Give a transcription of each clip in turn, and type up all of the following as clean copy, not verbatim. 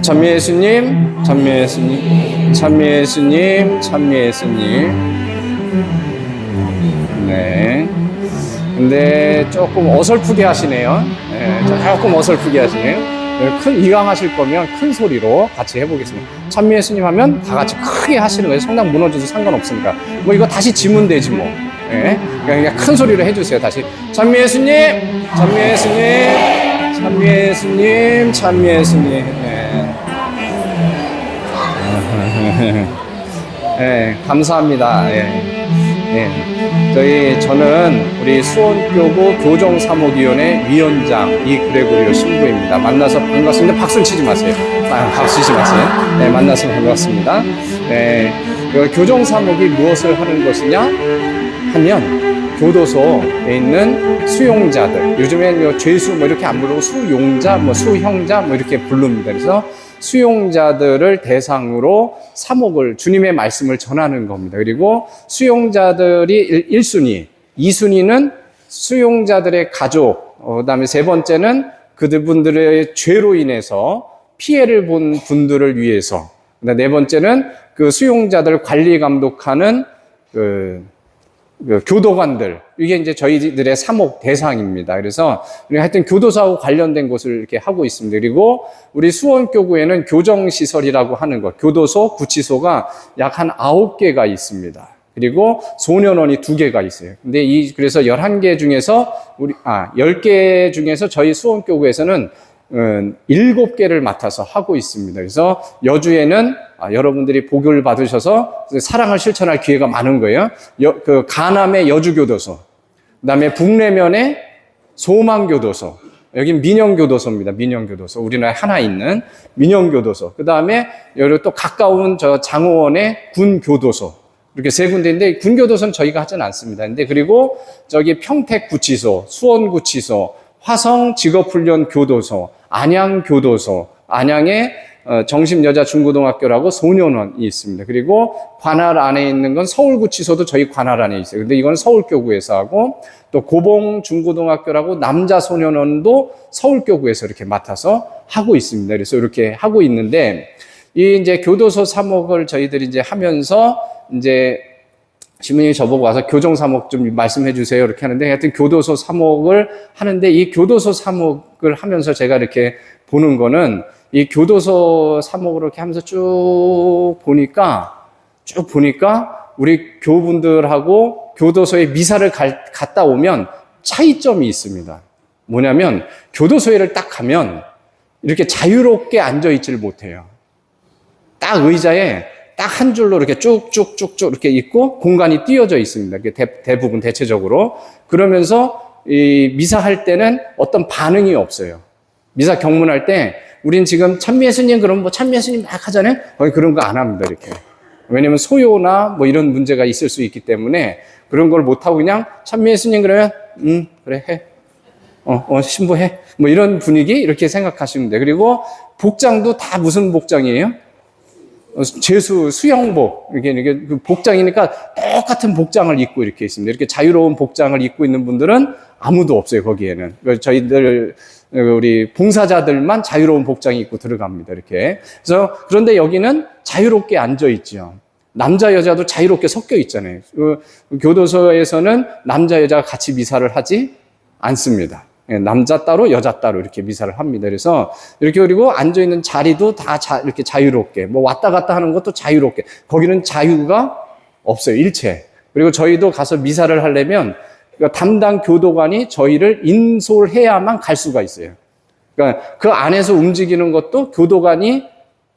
찬미 예수님, 찬미 예수님, 찬미 예수님, 찬미 예수님. 네. 근데 조금 어설프게 하시네요. 네, 조금 어설프게 하시네요. 이강하실 거면 큰 소리로 같이 해보겠습니다. 찬미 예수님 하면 다 같이 크게 하시는 거예요. 성당 무너져도 상관없습니다. 뭐 이거 다시 지면 되지 뭐. 네, 그냥 큰 소리로 해주세요. 다시 찬미 예수님, 찬미 예수님, 찬미 예수님, 찬미 예수님. 네. 네, 감사합니다. 네. 네. 저는 우리 수원교구 교정사목위원회 위원장 이그레고리오 신부입니다. 만나서 반갑습니다. 박수 치지 마세요. 박수 치지 마세요. 네, 만나서 반갑습니다. 네, 교정사목이 무엇을 하는 것이냐 하면 교도소에 있는 수용자들, 요즘엔 죄수 뭐 이렇게 안 부르고 수용자, 뭐 수형자 뭐 이렇게 부릅니다. 그래서 수용자들을 대상으로 사목을, 주님의 말씀을 전하는 겁니다. 그리고 수용자들이 1순위, 2순위는 수용자들의 가족, 그다음에 세 번째는 그분들의 죄로 인해서 피해를 본 분들을 위해서, 네 번째는 그 수용자들 관리 감독하는 그 교도관들, 이게 이제 저희들의 사목 대상입니다. 그래서 하여튼 교도소하고 관련된 것을 이렇게 하고 있습니다. 그리고 우리 수원교구에는 교정시설이라고 하는 것, 교도소, 구치소가 약 한 9개가 있습니다. 그리고 소년원이 2개가 있어요. 근데 그래서 11개 중에서 10개 중에서 저희 수원교구에서는 7개를 맡아서 하고 있습니다. 그래서 여주에는 여러분들이 복을 받으셔서 사랑을 실천할 기회가 많은 거예요. 그 가남의 여주교도소, 그 다음에 북내면의 소망교도소, 여긴 민영교도소입니다. 민영교도소, 우리나라에 하나 있는 민영교도소. 그 다음에 여기 또 가까운 저 장호원의 군교도소, 이렇게 3군데인데 군교도소는 저희가 하진 않습니다. 근데 그리고 저기 평택구치소, 수원구치소, 화성직업훈련교도소, 안양교도소, 안양에 정심여자중고등학교라고 소년원이 있습니다. 그리고 관할 안에 있는 건 서울구치소도 저희 관할 안에 있어요. 근데 이건 서울교구에서 하고, 또 고봉중고등학교라고 남자소년원도 서울교구에서 이렇게 맡아서 하고 있습니다. 그래서 이렇게 하고 있는데, 이제 교도소 사목을 저희들이 이제 하면서 이제 시민이 저보고 와서 교정사목 좀 말씀해 주세요 이렇게 하는데, 하여튼 교도소 사목을 하는데, 이 교도소 사목을 하면서 제가 이렇게 보는 거는, 이 교도소 사목을 이렇게 하면서 쭉 보니까 우리 교우분들하고 교도소에 미사를 갔다 오면 차이점이 있습니다. 뭐냐면 교도소에를 딱 가면 이렇게 자유롭게 앉아있지를 못해요. 딱 의자에 딱 한 줄로 이렇게 쭉쭉쭉쭉 이렇게 있고 공간이 띄어져 있습니다. 대부분 대체적으로. 그러면서 이 미사할 때는 어떤 반응이 없어요. 미사 경문할 때 우린 지금 찬미 예수님 그럼 뭐 찬미 예수님 막 하잖아요. 거의 그런 거 안 합니다. 이렇게. 왜냐면 소요나 뭐 이런 문제가 있을 수 있기 때문에 그런 걸 못 하고 그냥 찬미 예수님 그러면 그래 해. 신부해. 뭐 이런 분위기 이렇게 생각하시면 돼요. 그리고 복장도 다 무슨 복장이에요? 제수 수영복, 이게 복장이니까 똑같은 복장을 입고 이렇게 있습니다. 이렇게 자유로운 복장을 입고 있는 분들은 아무도 없어요, 거기에는. 저희들, 우리 봉사자들만 자유로운 복장이 입고 들어갑니다, 이렇게. 그래서, 그런데 여기는 자유롭게 앉아있죠. 남자, 여자도 자유롭게 섞여 있잖아요. 교도소에서는 남자, 여자가 같이 미사를 하지 않습니다. 남자 따로 여자 따로 이렇게 미사를 합니다. 그래서 이렇게, 그리고 앉아있는 자리도 다 이렇게 자유롭게, 뭐 왔다 갔다 하는 것도 자유롭게, 거기는 자유가 없어요, 일체. 그리고 저희도 가서 미사를 하려면 담당 교도관이 저희를 인솔해야만 갈 수가 있어요. 그러니까 그 안에서 움직이는 것도 교도관이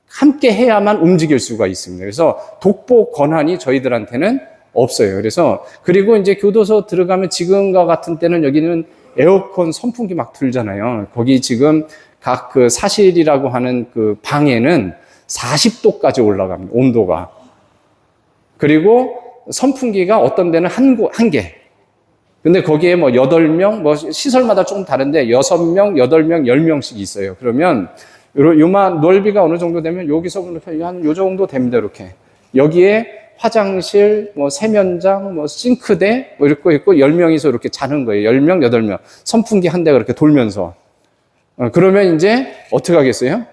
함께 해야만 움직일 수가 있습니다. 그래서 독보 권한이 저희들한테는 없어요. 그래서, 그리고 이제 교도소 들어가면 지금과 같은 때는 여기는 에어컨 선풍기 막 틀잖아요. 거기 지금 각 그 사실이라고 하는 그 방에는 40도까지 올라갑니다. 온도가. 그리고 선풍기가 어떤 데는 한 개. 근데 거기에 뭐 8명, 뭐 시설마다 조금 다른데 6명, 8명, 10명씩 있어요. 그러면 요만 넓이가 어느 정도 되면 여기서 한 요 정도 됩니다. 이렇게. 여기에 화장실, 뭐 세면장, 뭐 싱크대, 뭐 이렇게 있고 10명이서 이렇게 자는 거예요. 10명, 8명. 선풍기 한 대가 이렇게 돌면서. 그러면 이제 어떻게 하겠어요?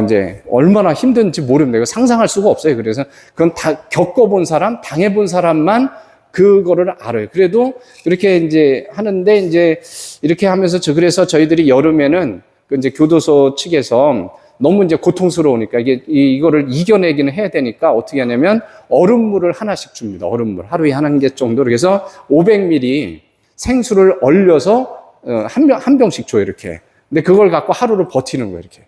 이제 얼마나 힘든지 모릅니다. 이거 상상할 수가 없어요. 그래서 그건 다 겪어본 사람, 당해본 사람만 그거를 알아요. 그래도 이렇게 이제 하는데 이제 이렇게 하면서 그래서 저희들이 여름에는 그 이제 교도소 측에서 너무 이제 고통스러우니까 이거를 이겨내기는 해야 되니까 어떻게 하냐면 얼음물을 하나씩 줍니다. 얼음물. 하루에 한 개 정도. 그래서 500ml 생수를 얼려서 한 병씩 줘요. 이렇게. 근데 그걸 갖고 하루를 버티는 거예요. 이렇게.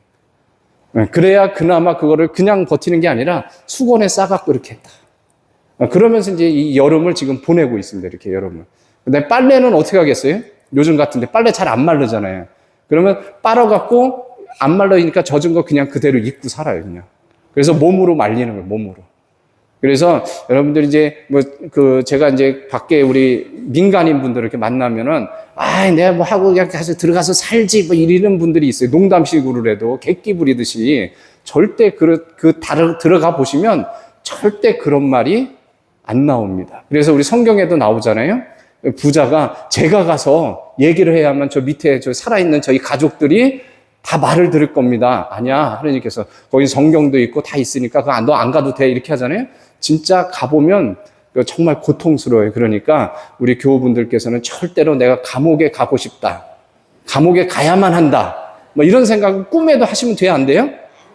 그래야 그나마 그거를 그냥 버티는 게 아니라 수건에 싸갖고 이렇게 했다. 그러면서 이제 이 여름을 지금 보내고 있습니다. 이렇게 여름을. 근데 빨래는 어떻게 하겠어요? 요즘 같은데 빨래 잘 안 마르잖아요. 그러면 빨아갖고 안 말라니까 젖은 거 그냥 그대로 입고 살아요, 그냥. 그래서 몸으로 말리는 거예요, 몸으로. 그래서 여러분들이 이제 제가 이제 밖에 우리 민간인 분들 이렇게 만나면은, 내가 뭐 하고 그냥 가서 들어가서 살지, 뭐 이러는 분들이 있어요. 농담식으로라도 객기 부리듯이. 절대 들어가 보시면 절대 그런 말이 안 나옵니다. 그래서 우리 성경에도 나오잖아요. 부자가 제가 가서 얘기를 해야만 저 밑에 살아있는 저희 가족들이 다 말을 들을 겁니다. 아니야. 하나님께서 거기 성경도 있고 다 있으니까 너 안 가도 돼. 이렇게 하잖아요. 진짜 가보면 정말 고통스러워요. 그러니까 우리 교우분들께서는 절대로 내가 감옥에 가고 싶다. 감옥에 가야만 한다. 뭐 이런 생각을 꿈에도 하시면 돼요? 안 돼요?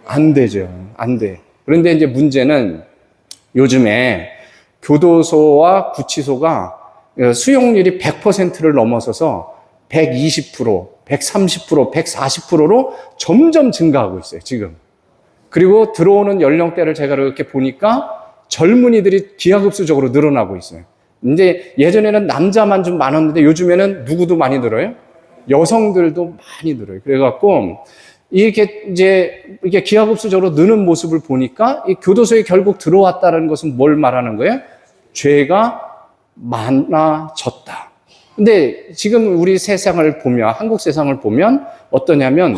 안 되죠. 안 돼. 그런데 이제 문제는 요즘에 교도소와 구치소가 수용률이 100%를 넘어서서 120%, 130%, 140%로 점점 증가하고 있어요, 지금. 그리고 들어오는 연령대를 제가 이렇게 보니까 젊은이들이 기하급수적으로 늘어나고 있어요. 이제 예전에는 남자만 좀 많았는데 요즘에는 누구도 많이 늘어요? 여성들도 많이 늘어요. 그래갖고 이게 기하급수적으로 느는 모습을 보니까 이 교도소에 결국 들어왔다는 것은 뭘 말하는 거예요? 죄가 많아졌다. 근데 지금 우리 세상을 보면, 한국 세상을 보면 어떠냐면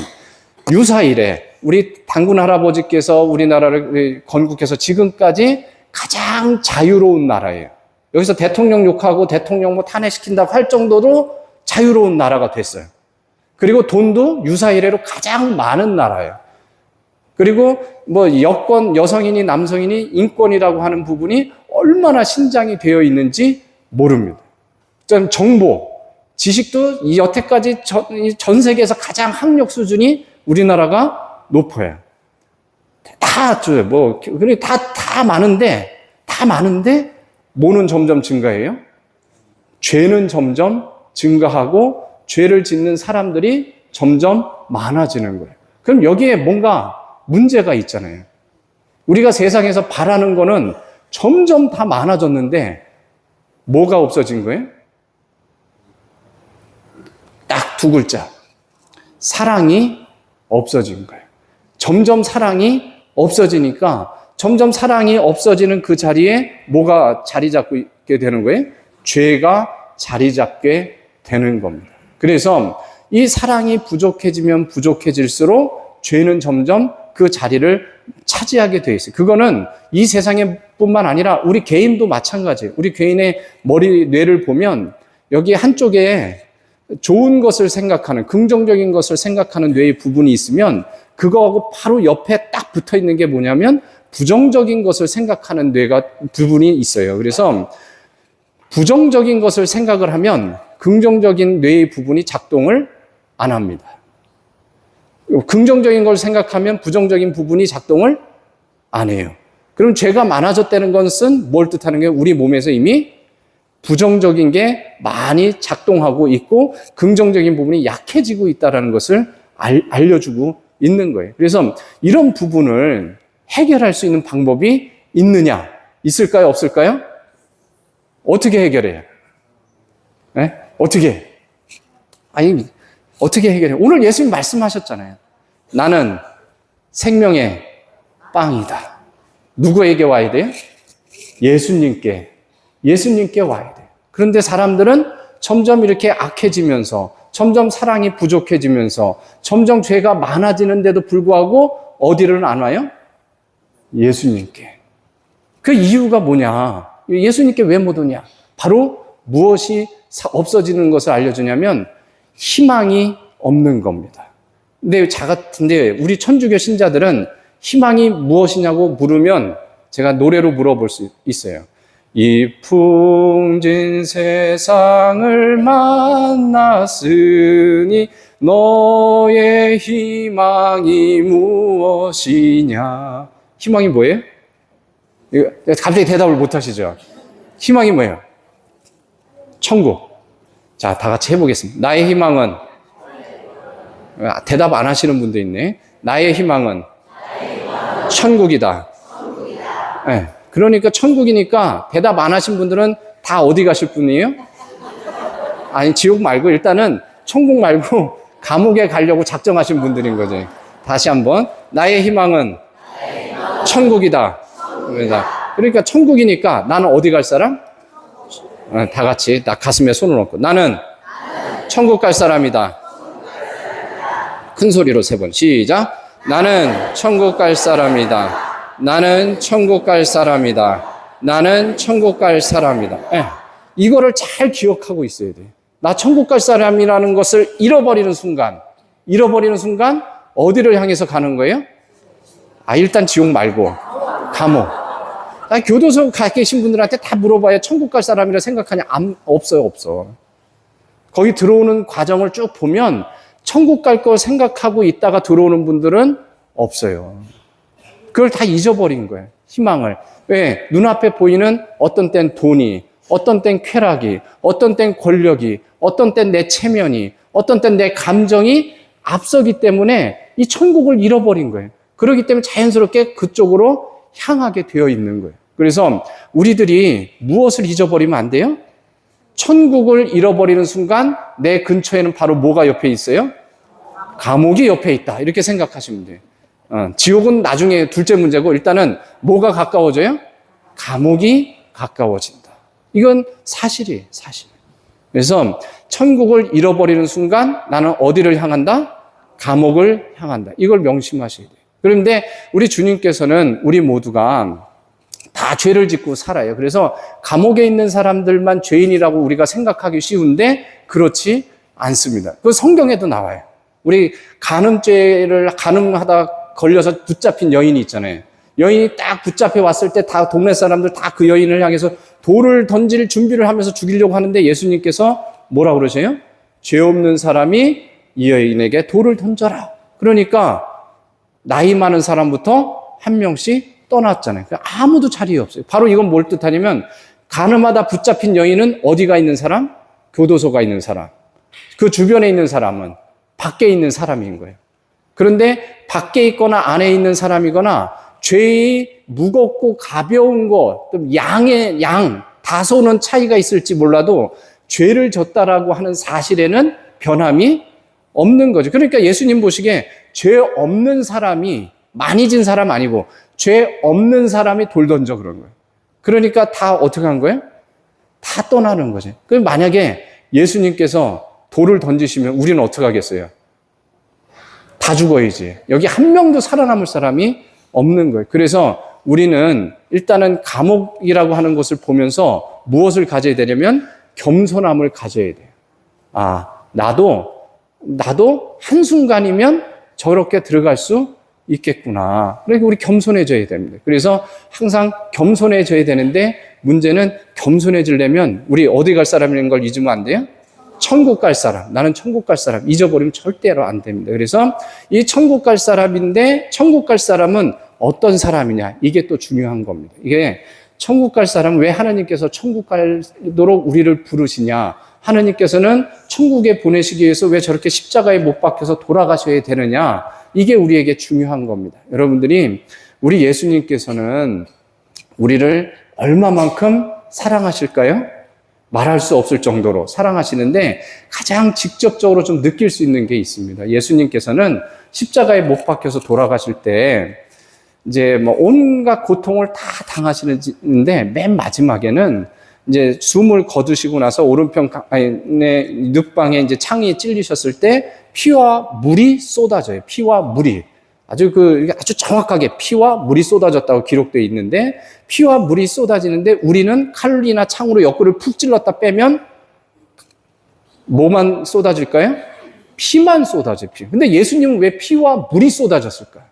유사일에 우리 단군 할아버지께서 우리나라를 건국해서 지금까지 가장 자유로운 나라예요. 여기서 대통령 욕하고 대통령 뭐 탄핵시킨다고 할 정도로 자유로운 나라가 됐어요. 그리고 돈도 유사일에로 가장 많은 나라예요. 그리고 뭐 여성이니 남성이니 인권이라고 하는 부분이 얼마나 신장이 되어 있는지 모릅니다. 정보, 지식도 여태까지 전 세계에서 가장 학력 수준이 우리나라가 높아요. 다 많은데, 뭐는 점점 증가해요? 죄는 점점 증가하고, 죄를 짓는 사람들이 점점 많아지는 거예요. 그럼 여기에 뭔가 문제가 있잖아요. 우리가 세상에서 바라는 거는 점점 다 많아졌는데, 뭐가 없어진 거예요? 딱 두 글자. 사랑이 없어진 거예요. 점점 사랑이 없어지니까 점점 사랑이 없어지는 그 자리에 뭐가 자리 잡고 있게 되는 거예요? 죄가 자리 잡게 되는 겁니다. 그래서 이 사랑이 부족해지면 부족해질수록 죄는 점점 그 자리를 차지하게 되어 있어요. 그거는 이 세상에 뿐만 아니라 우리 개인도 마찬가지예요. 우리 개인의 뇌를 보면 여기 한쪽에 좋은 것을 생각하는, 긍정적인 것을 생각하는 뇌의 부분이 있으면 그거하고 바로 옆에 딱 붙어 있는 게 뭐냐면 부정적인 것을 생각하는 부분이 있어요. 그래서 부정적인 것을 생각을 하면 긍정적인 뇌의 부분이 작동을 안 합니다. 긍정적인 걸 생각하면 부정적인 부분이 작동을 안 해요. 그럼 죄가 많아졌다는 것은 뭘 뜻하는 거예요? 우리 몸에서 이미 부정적인 게 많이 작동하고 있고 긍정적인 부분이 약해지고 있다는 것을 알려주고 있는 거예요. 그래서 이런 부분을 해결할 수 있는 방법이 있느냐? 있을까요? 없을까요? 어떻게 해결해요? 네? 어떻게 해결해요? 오늘 예수님 말씀하셨잖아요. 나는 생명의 빵이다. 누구에게 와야 돼요? 예수님께 와야 돼요. 그런데 사람들은 점점 이렇게 악해지면서, 점점 사랑이 부족해지면서, 점점 죄가 많아지는데도 불구하고 어디를 안 와요? 예수님께. 그 이유가 뭐냐? 예수님께 왜 못 오냐? 바로 무엇이 없어지는 것을 알려주냐면 희망이 없는 겁니다. 근데 우리 천주교 신자들은 희망이 무엇이냐고 물으면 제가 노래로 물어볼 수 있어요. 이 풍진 세상을 만났으니 너의 희망이 무엇이냐? 희망이 뭐예요? 갑자기 대답을 못 하시죠? 희망이 뭐예요? 천국. 자, 다 같이 해보겠습니다. 나의 희망은, 대답 안 하시는 분도 있네. 나의 희망은 천국이다. 네. 그러니까 천국이니까 대답 안 하신 분들은 다 어디 가실 분이에요? 아니, 지옥 말고 일단은 천국 말고 감옥에 가려고 작정하신 분들인 거지. 다시 한번. 나의 희망은 천국이다. 그러니까 천국이니까 나는 어디 갈 사람? 다 같이 나 가슴에 손을 얹고 나는 천국 갈 사람이다. 큰 소리로 3번. 시작. 나는 천국 갈 사람이다. 나는 천국 갈 사람이다. 나는 천국 갈 사람이다. 네. 이거를 잘 기억하고 있어야 돼. 나 천국 갈 사람이라는 것을 잃어버리는 순간 어디를 향해서 가는 거예요? 일단 지옥 말고 감옥. 교도소 가 계신 분들한테 다 물어봐야 천국 갈 사람이라 생각하냐? 없어. 거기 들어오는 과정을 쭉 보면 천국 갈 거 생각하고 있다가 들어오는 분들은 없어요. 그걸 다 잊어버린 거예요. 희망을. 왜? 눈앞에 보이는 어떤 땐 돈이, 어떤 땐 쾌락이, 어떤 땐 권력이, 어떤 땐 내 체면이, 어떤 땐 내 감정이 앞서기 때문에 이 천국을 잃어버린 거예요. 그렇기 때문에 자연스럽게 그쪽으로 향하게 되어 있는 거예요. 그래서 우리들이 무엇을 잊어버리면 안 돼요? 천국을 잃어버리는 순간 내 근처에는 바로 뭐가 옆에 있어요? 감옥이 옆에 있다. 이렇게 생각하시면 돼요. 지옥은 나중에 둘째 문제고 일단은 뭐가 가까워져요? 감옥이 가까워진다. 이건 사실이에요. 사실. 그래서 천국을 잃어버리는 순간 나는 어디를 향한다? 감옥을 향한다. 이걸 명심하셔야 돼요. 그런데 우리 주님께서는 우리 모두가 다 죄를 짓고 살아요. 그래서 감옥에 있는 사람들만 죄인이라고 우리가 생각하기 쉬운데 그렇지 않습니다. 그 성경에도 나와요. 우리 간음하다 걸려서 붙잡힌 여인이 있잖아요. 여인이 딱 붙잡혀 왔을 때 다 동네 사람들 다 그 여인을 향해서 돌을 던질 준비를 하면서 죽이려고 하는데 예수님께서 뭐라고 그러세요? 죄 없는 사람이 이 여인에게 돌을 던져라. 그러니까 나이 많은 사람부터 한 명씩 떠났잖아요. 아무도 자리에 없어요. 바로 이건 뭘 뜻하냐면 간음하다 붙잡힌 여인은 어디가 있는 사람? 교도소가 있는 사람. 그 주변에 있는 사람은 밖에 있는 사람인 거예요. 그런데 밖에 있거나 안에 있는 사람이거나 죄의 무겁고 가벼운 것, 양, 다소는 차이가 있을지 몰라도 죄를 졌다라고 하는 사실에는 변함이 없는 거죠. 그러니까 예수님 보시기에 죄 없는 사람이 많이 진 사람 아니고 죄 없는 사람이 돌 던져 그런 거예요. 그러니까 다 어떻게 한 거예요? 다 떠나는 거죠. 그럼 만약에 예수님께서 돌을 던지시면 우리는 어떻게 하겠어요? 다 죽어야지. 여기 한 명도 살아남을 사람이 없는 거예요. 그래서 우리는 일단은 감옥이라고 하는 것을 보면서 무엇을 가져야 되냐면 겸손함을 가져야 돼요. 나도 한순간이면 저렇게 들어갈 수 있겠구나. 그러니까 우리 겸손해져야 됩니다. 그래서 항상 겸손해져야 되는데 문제는 겸손해지려면 우리 어디 갈 사람이라는 걸 잊으면 안 돼요? 천국 갈 사람. 나는 천국 갈 사람. 잊어버리면 절대로 안 됩니다. 그래서 이 천국 갈 사람인데 천국 갈 사람은 어떤 사람이냐. 이게 또 중요한 겁니다. 이게 천국 갈 사람은 왜 하나님께서 천국 갈도록 우리를 부르시냐. 하나님께서는 천국에 보내시기 위해서 왜 저렇게 십자가에 못 박혀서 돌아가셔야 되느냐. 이게 우리에게 중요한 겁니다. 여러분들이 우리 예수님께서는 우리를 얼마만큼 사랑하실까요? 말할 수 없을 정도로 사랑하시는데 가장 직접적으로 좀 느낄 수 있는 게 있습니다. 예수님께서는 십자가에 못 박혀서 돌아가실 때 이제 뭐 온갖 고통을 다 당하시는데 맨 마지막에는 이제 숨을 거두시고 나서 오른편에 늑방에 이제 창이 찔리셨을 때 피와 물이 쏟아져요. 피와 물이. 아주 정확하게 피와 물이 쏟아졌다고 기록되어 있는데 피와 물이 쏟아지는데 우리는 칼이나 창으로 옆구리를 푹 찔렀다 빼면 뭐만 쏟아질까요? 피만 쏟아져, 피. 근데 예수님은 왜 피와 물이 쏟아졌을까요?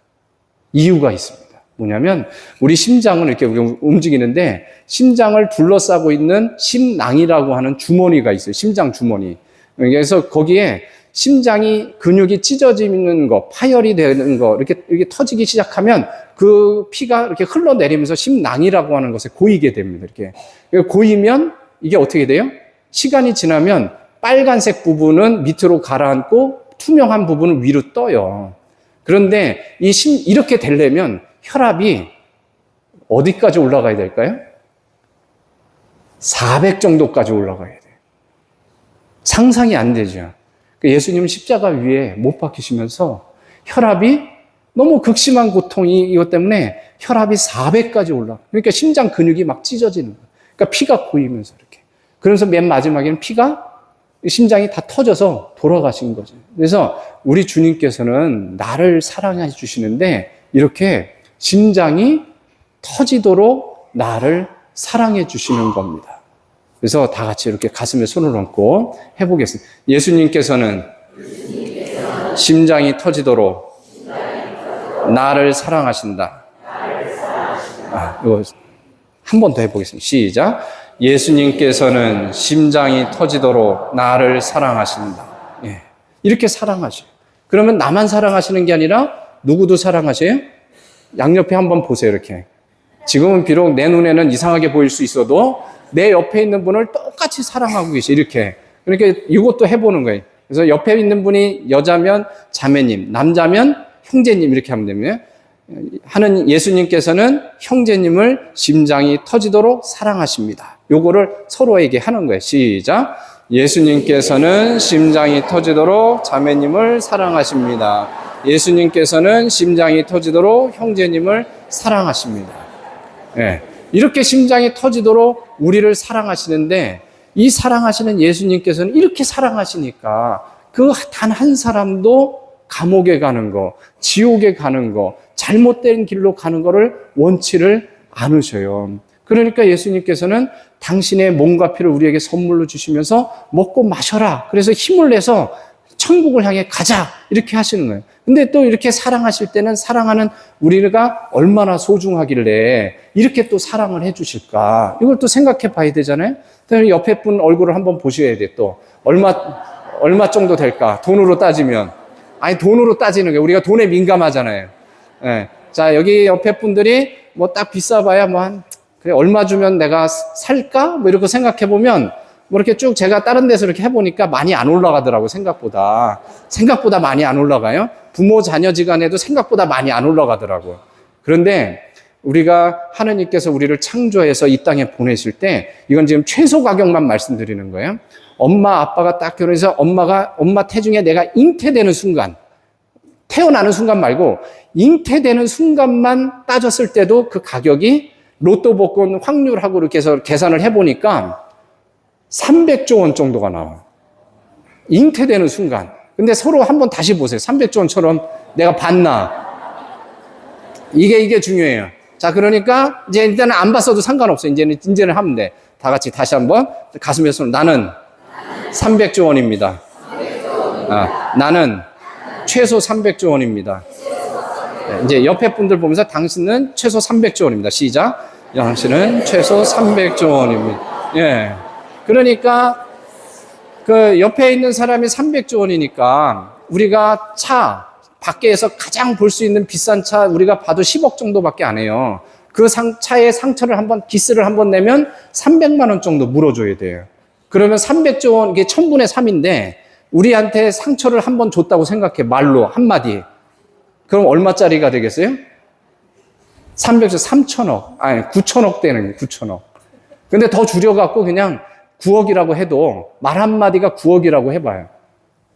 이유가 있습니다. 뭐냐면 우리 심장은 이렇게 움직이는데 심장을 둘러싸고 있는 심낭이라고 하는 주머니가 있어요. 심장 주머니. 그래서 거기에 심장이 근육이 찢어지는 거, 파열이 되는 거, 이렇게 터지기 시작하면 그 피가 이렇게 흘러내리면서 심낭이라고 하는 것에 고이게 됩니다. 이렇게 고이면 이게 어떻게 돼요? 시간이 지나면 빨간색 부분은 밑으로 가라앉고 투명한 부분은 위로 떠요. 그런데 이렇게 되려면 혈압이 어디까지 올라가야 될까요? 400 정도까지 올라가야 돼요. 상상이 안 되죠. 예수님은 십자가 위에 못 박히시면서 혈압이 너무 극심한 고통이 이것 때문에 혈압이 400까지 올라가. 그러니까 심장 근육이 막 찢어지는 거예요. 그러니까 피가 고이면서 이렇게. 그래서 맨 마지막에는 심장이 다 터져서 돌아가신 거죠. 그래서 우리 주님께서는 나를 사랑해 주시는데 이렇게 심장이 터지도록 나를 사랑해 주시는 겁니다. 그래서 다 같이 이렇게 가슴에 손을 얹고 해보겠습니다. 예수님께서는 심장이 터지도록 나를 사랑하신다. 이거 한 번 더 해보겠습니다. 시작. 예수님께서는 심장이 터지도록 나를 사랑하신다. 예. 이렇게 사랑하셔요. 그러면 나만 사랑하시는 게 아니라 누구도 사랑하세요? 양옆에 한번 보세요. 이렇게. 지금은 비록 내 눈에는 이상하게 보일 수 있어도 내 옆에 있는 분을 똑같이 사랑하고 계세요. 이렇게. 그러니까 이것도 해보는 거예요. 그래서 옆에 있는 분이 여자면 자매님, 남자면 형제님 이렇게 하면 됩니다. 하는 예수님께서는 형제님을 심장이 터지도록 사랑하십니다. 요거를 서로에게 하는 거예요. 시작. 예수님께서는 심장이 터지도록 자매님을 사랑하십니다. 예수님께서는 심장이 터지도록 형제님을 사랑하십니다. 예. 이렇게 심장이 터지도록 우리를 사랑하시는데 이 사랑하시는 예수님께서는 이렇게 사랑하시니까 그 단 한 사람도 감옥에 가는 거, 지옥에 가는 거, 잘못된 길로 가는 거를 원치를 않으셔요. 그러니까 예수님께서는 당신의 몸과 피를 우리에게 선물로 주시면서 먹고 마셔라. 그래서 힘을 내서 천국을 향해 가자. 이렇게 하시는 거예요. 근데 또 이렇게 사랑하실 때는 사랑하는 우리가 얼마나 소중하길래 이렇게 또 사랑을 해 주실까. 이걸 또 생각해 봐야 되잖아요. 옆에 분 얼굴을 한번 보셔야 돼. 또 얼마 정도 될까? 돈으로 따지면. 아니, 돈으로 따지는 게 우리가 돈에 민감하잖아요. 예. 자, 여기 옆에 분들이 뭐 딱 비싸봐야 그래, 얼마 주면 내가 살까? 뭐 이렇게 생각해 보면 뭐 이렇게 쭉 제가 다른 데서 이렇게 해보니까 많이 안 올라가더라고, 생각보다 많이 안 올라가요. 부모 자녀지간에도 생각보다 많이 안 올라가더라고요. 그런데 우리가 하느님께서 우리를 창조해서 이 땅에 보내실 때 이건 지금 최소 가격만 말씀드리는 거예요. 엄마 아빠가 딱 결혼해서 엄마 태중에 내가 잉태되는 순간, 태어나는 순간 말고 잉태되는 순간만 따졌을 때도 그 가격이 로또 복권 확률하고 이렇게 해서 계산을 해보니까 300조 원 정도가 나와요. 잉태되는 순간. 근데 서로 한번 다시 보세요. 300조 원처럼 내가 받나? 이게 중요해요. 자, 그러니까 이제 일단은 안 봤어도 상관없어요. 이제는 하면 돼. 다 같이 다시 한번 가슴에 손. 나는 300조 원입니다. 나는 최소 300조 원입니다. 네, 이제 옆에 분들 보면서 당신은 최소 300조 원입니다. 시작. 당신은 최소 300조 원입니다. 예. 그러니까 그 옆에 있는 사람이 300조 원이니까 우리가 밖에서 가장 볼 수 있는 비싼 차 우리가 봐도 10억 정도밖에 안 해요. 그 차의 상처를 기스를 한번 내면 300만 원 정도 물어줘야 돼요. 그러면 300조 원, 이게 1000분의 3인데 우리한테 상처를 한번 줬다고 생각해. 말로 한마디. 그럼 얼마짜리가 되겠어요? 300조 9천억 되는 거예요. 9천억. 근데 더 줄여갖고 그냥 9억이라고 해도 말 한마디가 9억이라고 해봐요.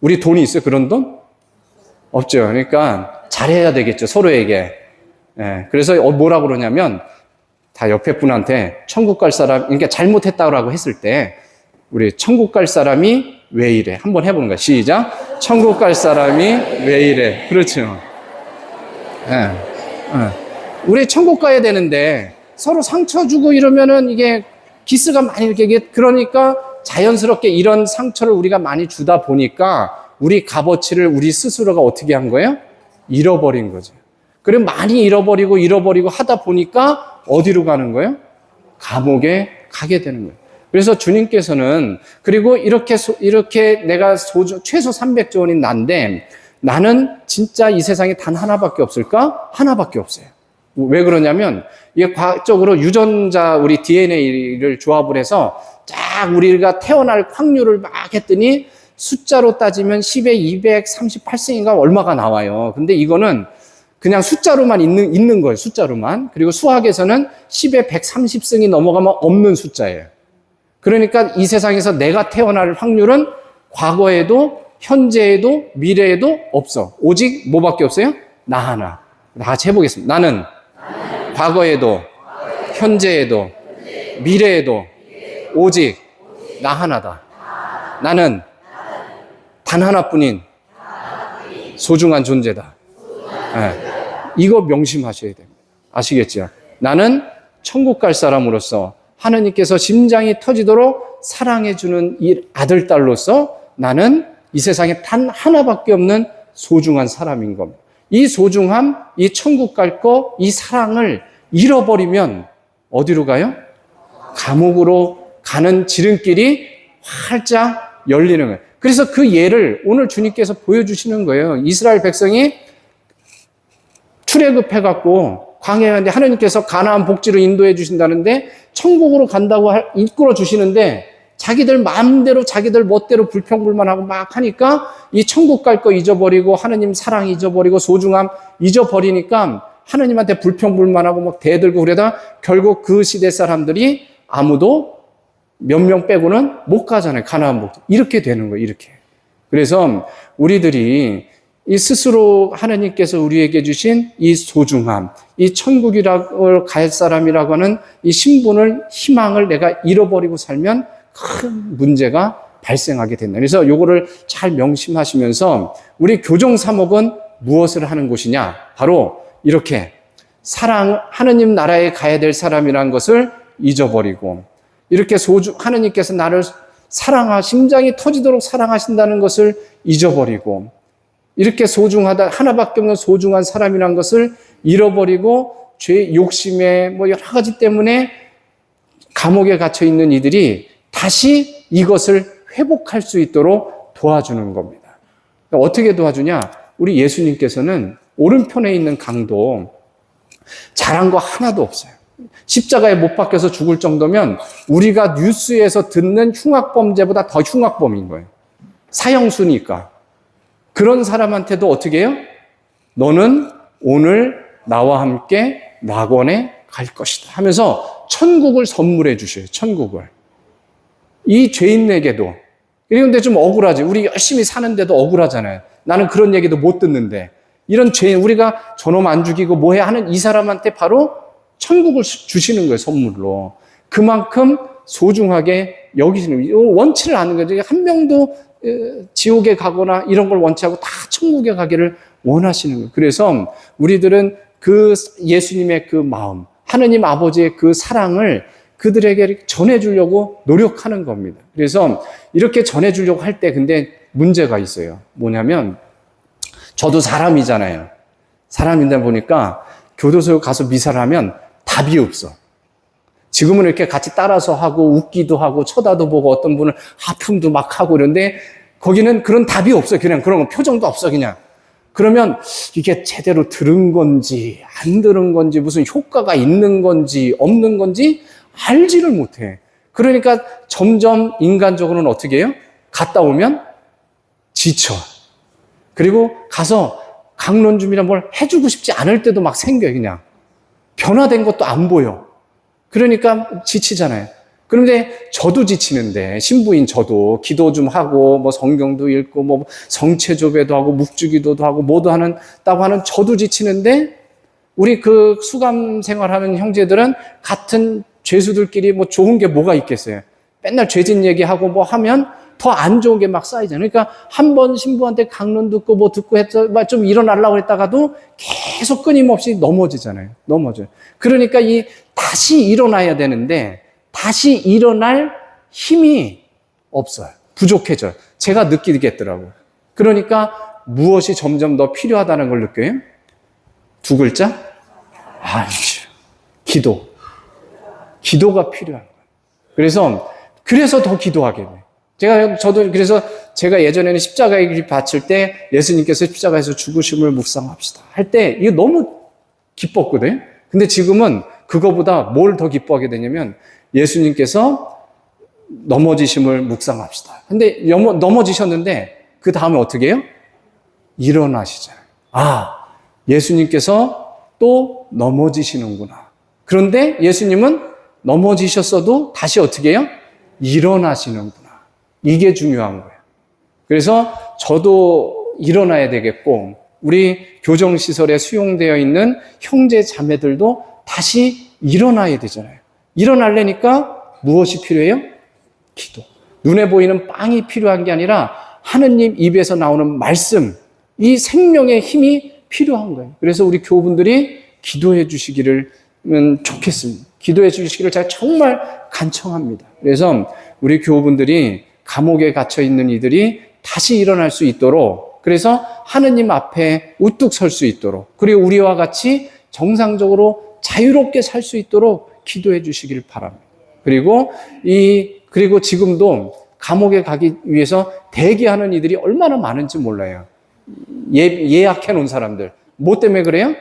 우리 돈이 있어요? 그런 돈? 없죠. 그러니까 잘해야 되겠죠. 서로에게. 예, 그래서 뭐라고 그러냐면 다 옆에 분한테 천국 갈 사람, 그러니까 잘못했다고 했을 때 우리 천국 갈 사람이 왜 이래? 한번 해보는 거야. 시작. 천국 갈 사람이 왜 이래? 그렇죠. 우리 천국 가야 되는데 서로 상처 주고 이러면은 이게 기스가 많이 이렇게, 그러니까 자연스럽게 이런 상처를 우리가 많이 주다 보니까 우리 값어치를 우리 스스로가 어떻게 한 거예요? 잃어버린 거죠. 그래 많이 잃어버리고 하다 보니까 어디로 가는 거예요? 감옥에 가게 되는 거예요. 그래서 주님께서는 그리고 이렇게 내가 최소 300조 원인 난데 나는 진짜 이 세상에 단 하나밖에 없을까? 하나밖에 없어요. 왜 그러냐면 이게 과학적으로 유전자 우리 DNA를 조합을 해서 쫙 우리가 태어날 확률을 막 했더니 숫자로 따지면 10에 238승인가 얼마가 나와요. 근데 이거는 그냥 숫자로만 있는 거예요. 숫자로만. 그리고 수학에서는 10에 130승이 넘어가면 없는 숫자예요. 그러니까 이 세상에서 내가 태어날 확률은 과거에도 현재에도 미래에도 없어. 오직 뭐밖에 없어요? 나 하나. 다 같이 해보겠습니다. 나는 과거에도 현재에도 미래에도 오직 나 하나다. 나는 단 하나뿐인 소중한 존재다. 네. 이거 명심하셔야 됩니다. 아시겠죠? 나는 천국 갈 사람으로서 하느님께서 심장이 터지도록 사랑해주는 이 아들, 딸로서 나는 이 세상에 단 하나밖에 없는 소중한 사람인 겁니다. 이 소중함, 이 천국 갈 거, 이 사랑을 잃어버리면 어디로 가요? 감옥으로 가는 지름길이 활짝 열리는 거예요. 그래서 그 예를 오늘 주님께서 보여주시는 거예요. 이스라엘 백성이 출애굽해갖고 광야에 갔는데 하나님께서 가나안 복지로 인도해 주신다는데 천국으로 간다고 이끌어 주시는데 자기들 마음대로 자기들 멋대로 불평불만하고 막 하니까 이 천국 갈 거 잊어버리고 하나님 사랑 잊어버리고 소중함 잊어버리니까 하나님한테 불평불만하고 막 대들고 그러다 결국 그 시대 사람들이 아무도 몇 명 빼고는 못 가잖아요. 가나안 복지. 이렇게 되는 거예요. 이렇게. 그래서 우리들이 이 스스로 하나님께서 우리에게 주신 이 소중함, 이 천국이라고 갈 사람이라고 하는 이 신분을, 희망을 내가 잃어버리고 살면 큰 문제가 발생하게 된다. 그래서 요거를 잘 명심하시면서 우리 교정 사목은 무엇을 하는 곳이냐? 바로 이렇게 하느님 나라에 가야 될 사람이라는 것을 잊어버리고 이렇게 하느님께서 나를 심장이 터지도록 사랑하신다는 것을 잊어버리고 이렇게 소중하다, 하나밖에 없는 소중한 사람이란 것을 잃어버리고 죄, 욕심에 뭐 여러 가지 때문에 감옥에 갇혀 있는 이들이 다시 이것을 회복할 수 있도록 도와주는 겁니다. 그러니까 어떻게 도와주냐? 우리 예수님께서는 오른편에 있는 강도 잘한 거 하나도 없어요. 십자가에 못 박혀서 죽을 정도면 우리가 뉴스에서 듣는 흉악범죄보다 더 흉악범인 거예요. 사형수니까. 그런 사람한테도 어떻게 해요? 너는 오늘 나와 함께 낙원에 갈 것이다 하면서 천국을 선물해 주셔요. 천국을. 이 죄인에게도. 그런데 좀 억울하지. 우리 열심히 사는데도 억울하잖아요. 나는 그런 얘기도 못 듣는데. 이런 죄인, 우리가 저놈 안 죽이고 뭐해 하는 이 사람한테 바로 천국을 주시는 거예요. 선물로. 그만큼 소중하게 여기시는 거예요. 원치를 않는 거죠. 한 명도 지옥에 가거나 이런 걸 원치 않고 다 천국에 가기를 원하시는 거예요. 그래서 우리들은 그 예수님의 그 마음, 하느님 아버지의 그 사랑을 그들에게 전해주려고 노력하는 겁니다. 그래서 이렇게 전해주려고 할 때 근데 문제가 있어요. 뭐냐면 저도 사람이잖아요. 사람이다 보니까 교도소에 가서 미사를 하면 답이 없어. 지금은 이렇게 같이 따라서 하고 웃기도 하고 쳐다도 보고 어떤 분은 하품도 막 하고 그런데 거기는 그런 답이 없어. 그냥 그런 거 표정도 없어 그냥. 그러면 이게 제대로 들은 건지 안 들은 건지 무슨 효과가 있는 건지 없는 건지 알지를 못해. 그러니까 점점 인간적으로는 어떻게 해요? 갔다 오면 지쳐. 그리고 가서 강론줌이나 뭘 해주고 싶지 않을 때도 막 생겨요. 그냥. 변화된 것도 안 보여. 그러니까 지치잖아요. 그런데 저도 지치는데 신부인 저도 기도 좀 하고 뭐 성경도 읽고 뭐 성체조배도 하고 묵주기도도 하고 뭐도 한다고 하는 저도 지치는데 우리 그 수감 생활하는 형제들은 같은 죄수들끼리 뭐 좋은 게 뭐가 있겠어요. 맨날 죄진 얘기하고 뭐 하면 더 안 좋은 게 막 쌓이잖아요. 그러니까 한 번 신부한테 강론 듣고 뭐 듣고 해서 좀 일어나려고 했다가도 계속 끊임없이 넘어지잖아요. 넘어져요. 그러니까 다시 일어나야 되는데 다시 일어날 힘이 없어요. 부족해져요. 제가 느끼겠더라고요. 그러니까 무엇이 점점 더 필요하다는 걸 느껴요? 두 글자? 아니죠. 기도. 기도가 필요한 거예요. 그래서 더 기도하게 돼요. 그래서 제가 예전에는 십자가의 길 바칠 때 예수님께서 십자가에서 죽으심을 묵상합시다 할 때 이게 너무 기뻤거든요. 근데 지금은 그거보다 뭘 더 기뻐하게 되냐면 예수님께서 넘어지심을 묵상합시다. 근데 넘어지셨는데 그 다음에 어떻게 해요? 일어나시잖아요. 아, 예수님께서 또 넘어지시는구나. 그런데 예수님은 넘어지셨어도 다시 어떻게 해요? 일어나시는구나. 이게 중요한 거예요. 그래서 저도 일어나야 되겠고 우리 교정시설에 수용되어 있는 형제 자매들도 다시 일어나야 되잖아요. 일어나려니까 무엇이 필요해요? 기도. 눈에 보이는 빵이 필요한 게 아니라 하느님 입에서 나오는 말씀, 이 생명의 힘이 필요한 거예요. 그래서 우리 교우분들이 기도해 주시기를 좋겠습니다. 기도해 주시기를 제가 정말 간청합니다. 그래서 우리 교우분들이 감옥에 갇혀 있는 이들이 다시 일어날 수 있도록, 그래서 하느님 앞에 우뚝 설 수 있도록, 그리고 우리와 같이 정상적으로 자유롭게 살 수 있도록 기도해 주시길 바랍니다. 그리고 지금도 감옥에 가기 위해서 대기하는 이들이 얼마나 많은지 몰라요. 예약해 놓은 사람들. 뭐 때문에 그래요?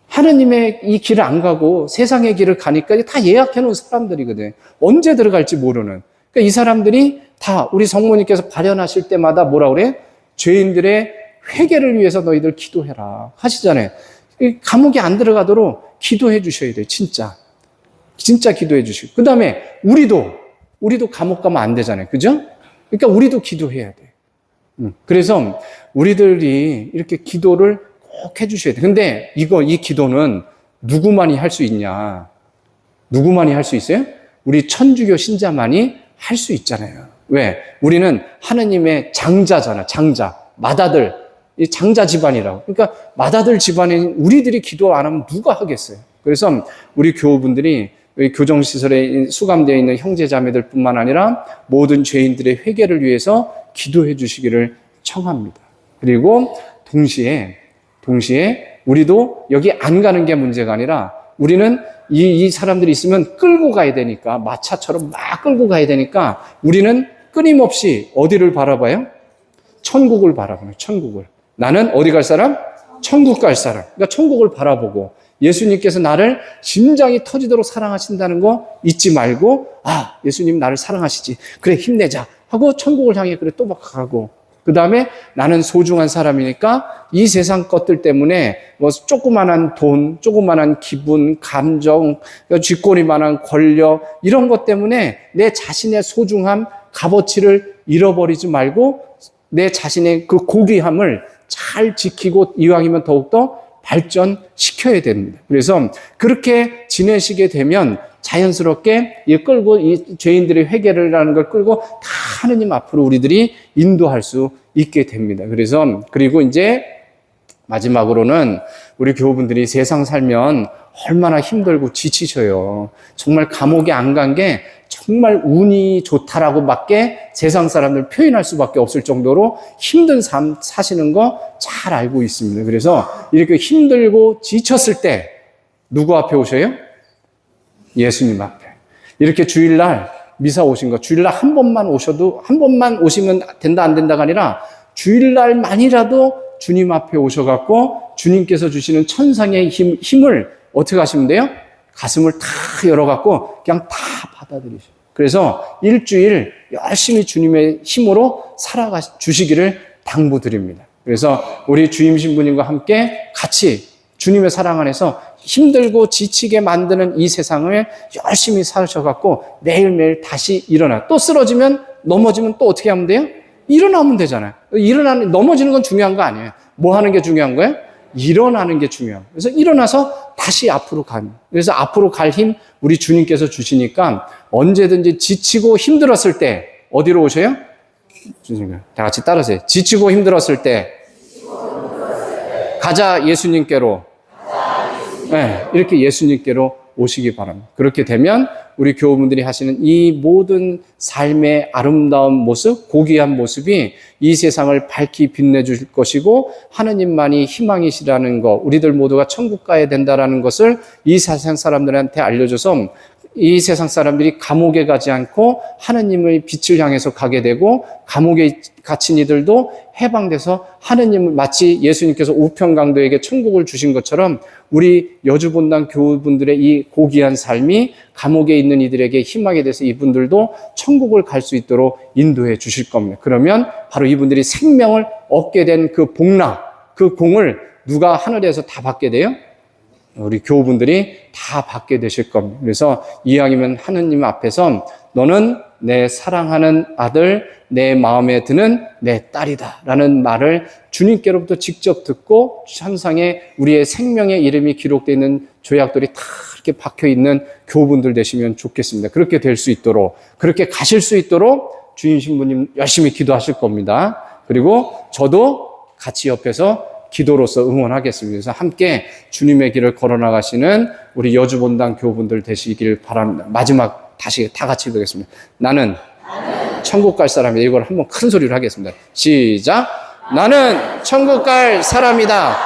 하느님의 이 길을 안 가고 세상의 길을 가니까 다 예약해 놓은 사람들이거든. 언제 들어갈지 모르는. 그러니까 이 사람들이 다 우리 성모님께서 발현하실 때마다 뭐라 그래요? 죄인들의 회개를 위해서 너희들 기도해라 하시잖아요. 감옥에 안 들어가도록 기도해 주셔야 돼요. 진짜 기도해 주시고. 그 다음에 우리도 감옥 가면 안 되잖아요. 그죠? 그러니까 우리도 기도해야 돼요. 그래서 우리들이 이렇게 기도를 꼭 해주셔야 돼요. 근데 이 기도는 누구만이 할 수 있냐? 누구만이 할 수 있어요? 우리 천주교 신자만이 할 수 있잖아요. 왜? 우리는 하느님의 장자잖아. 장자. 맏아들. 이 장자 집안이라고. 그러니까 맏아들 집안인 우리들이 기도 안 하면 누가 하겠어요? 그래서 우리 교우분들이 교정시설에 수감되어 있는 형제자매들 뿐만 아니라 모든 죄인들의 회개를 위해서 기도해 주시기를 청합니다. 그리고 동시에 우리도 여기 안 가는 게 문제가 아니라 우리는 이 사람들이 있으면 끌고 가야 되니까, 마차처럼 막 끌고 가야 되니까 우리는 끊임없이 어디를 바라봐요? 천국을 바라보는, 천국을. 나는 어디 갈 사람? 천국 갈 사람. 그러니까 천국을 바라보고 예수님께서 나를 심장이 터지도록 사랑하신다는 거 잊지 말고, 아, 예수님 나를 사랑하시지. 그래, 힘내자. 하고 천국을 향해 그래 또 막 가고. 그 다음에 나는 소중한 사람이니까 이 세상 것들 때문에 뭐 조그만한 돈, 조그만한 기분, 감정, 쥐꼬리만한 권력, 이런 것 때문에 내 자신의 소중함, 값어치를 잃어버리지 말고 내 자신의 그 고귀함을 잘 지키고 이왕이면 더욱더 발전시켜야 됩니다. 그래서 그렇게 지내시게 되면 자연스럽게 이 죄인들의 회개를 하는 걸 끌고 다 하느님 앞으로 우리들이 인도할 수 있게 됩니다. 그리고 이제 마지막으로는 우리 교우분들이 세상 살면 얼마나 힘들고 지치셔요. 정말 감옥에 안 간 게 정말 운이 좋다라고밖에 세상 사람들 표현할 수밖에 없을 정도로 힘든 삶 사시는 거 잘 알고 있습니다. 그래서 이렇게 힘들고 지쳤을 때 누구 앞에 오셔요? 예수님 앞에. 이렇게 주일날 미사 오신 거, 주일날 한 번만 오시면 된다 안 된다가 아니라 주일날만이라도 주님 앞에 오셔갖고 주님께서 주시는 천상의 힘을 어떻게 하시면 돼요? 가슴을 다 열어갖고 그냥 다 받아들이셔. 그래서 일주일 열심히 주님의 힘으로 살아가 주시기를 당부드립니다. 그래서 우리 주임 신부님과 함께 같이 주님의 사랑 안에서 힘들고 지치게 만드는 이 세상을 열심히 사셔갖고 매일매일 다시 일어나. 또 쓰러지면, 넘어지면 또 어떻게 하면 돼요? 일어나면 되잖아요. 넘어지는 건 중요한 거 아니에요. 뭐 하는 게 중요한 거예요? 일어나는 게 중요해요. 그래서 일어나서 다시 앞으로 가는. 그래서 앞으로 갈 힘 우리 주님께서 주시니까 언제든지 지치고 힘들었을 때 어디로 오셔요? 다 같이 따라하세요. 지치고 힘들었을 때 가자 예수님께로. 네, 이렇게 예수님께로 오시기 바랍니다. 그렇게 되면 우리 교우분들이 하시는 이 모든 삶의 아름다운 모습, 고귀한 모습이 이 세상을 밝히 빛내줄 것이고 하느님만이 희망이시라는 것, 우리들 모두가 천국 가야 된다라는 것을 이 세상 사람들한테 알려줘서 이 세상 사람들이 감옥에 가지 않고 하느님의 빛을 향해서 가게 되고 감옥에 갇힌 이들도 해방돼서 하느님을 마치 예수님께서 우편강도에게 천국을 주신 것처럼 우리 여주본당 교우분들의 이 고귀한 삶이 감옥에 있는 이들에게 희망이 돼서 이분들도 천국을 갈 수 있도록 인도해 주실 겁니다. 그러면 바로 이분들이 생명을 얻게 된 그 복락, 그 공을 누가 하늘에서 다 받게 돼요? 우리 교우분들이 다 받게 되실 겁니다. 그래서 이왕이면 하느님 앞에서 너는 내 사랑하는 아들, 내 마음에 드는 내 딸이다 라는 말을 주님께로부터 직접 듣고 천상에 우리의 생명의 이름이 기록되어 있는 조약들이 다 이렇게 박혀 있는 교우분들 되시면 좋겠습니다. 그렇게 될 수 있도록, 그렇게 가실 수 있도록 주임 신부님 열심히 기도하실 겁니다. 그리고 저도 같이 옆에서 기도로서 응원하겠습니다. 그래서 함께 주님의 길을 걸어나가시는 우리 여주본당 교우분들 되시길 바랍니다. 마지막 다시 다 같이 보겠습니다. 나는 천국 갈 사람이다. 이걸 한번 큰 소리로 하겠습니다. 시작. 나는 천국 갈 사람이다.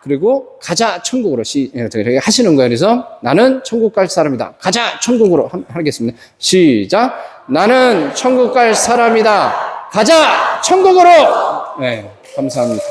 그리고 가자 천국으로 이렇게 하시는 거예요. 그래서 나는 천국 갈 사람이다. 가자 천국으로 하겠습니다. 시작. 나는 천국 갈 사람이다. 가자 천국으로. 네, 감사합니다.